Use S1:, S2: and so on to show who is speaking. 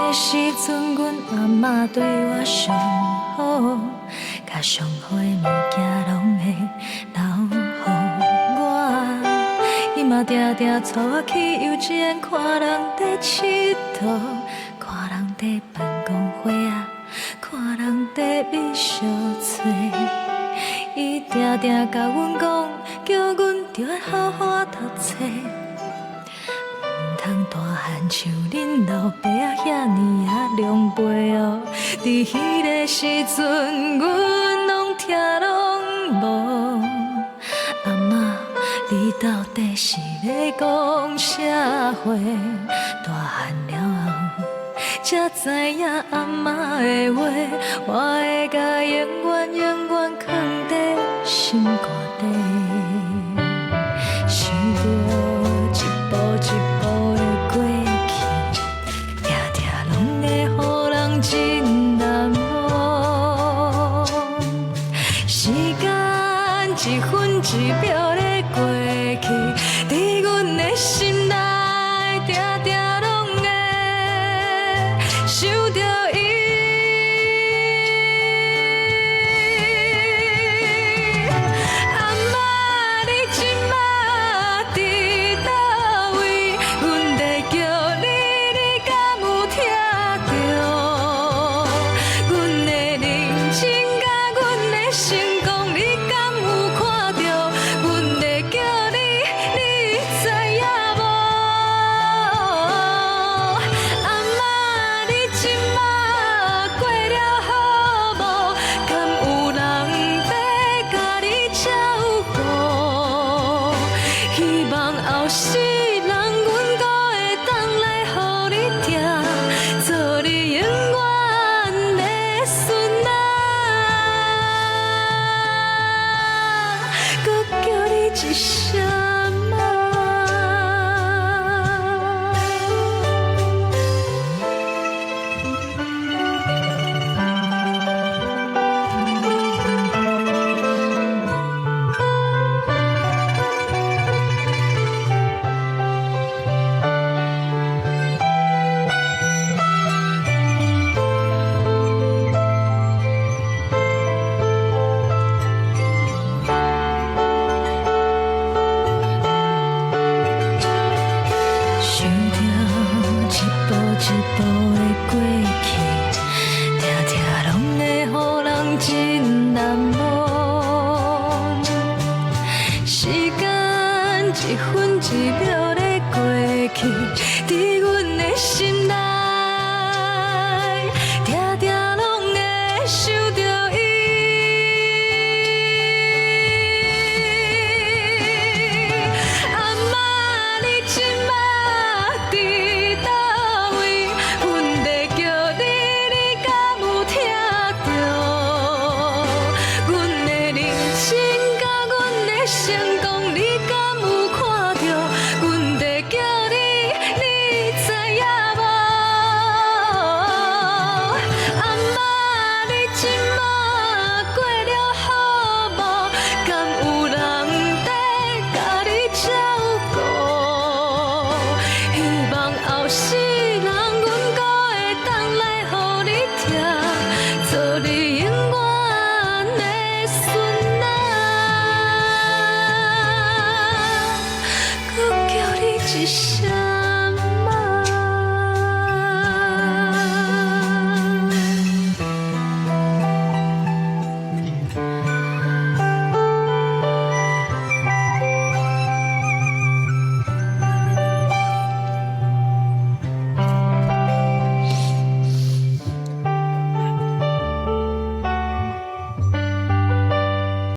S1: 个时阵，阮阿嬷对我上好，甲上好的物件拢会留予我。伊嘛定定带我去幼稚园看人在佚佗，看人在办公会啊，看人在美小撮。伊定定甲阮讲，叫阮着要好好读册。通大汉像恁老爸啊遐尼啊凉杯哦，伫迄个时阵，阮拢听拢无。阿嬷，你到底是咧讲啥话？大汉了后，才知影阿嬷的话，我会甲永远永远藏在心肝底。想着一步一步的过去，定定拢会予人真难忘。时间一分一秒的过去，伫阮的心内，定定拢会想着伊。阿嬷，你即马伫倒位？阮在叫你，你敢有听着？阮的认真甲阮的成功，你敢有看着？阮在叫你，你知影无？阿嬷，你即马过了好无？敢有人要甲你照顾？希望后世人，阮搁会当来予你听，做你永远的孙仔，搁叫你一声妈。想着一步一步的过去，定定拢会予人真难忘。时间一分一秒的过去，伫阮的心内，定定拢会想着伊。阿嬷，你即马伫倒位？阮在叫你，你敢有听着？阮的认真甲阮的成功，你敢有看着？阮在叫你，你知影无？阿嬷，你即马过了好无？敢有人在甲你照顾？希望后世人，阮搁会当来予你听，做你永远的孙仔，搁叫你一声。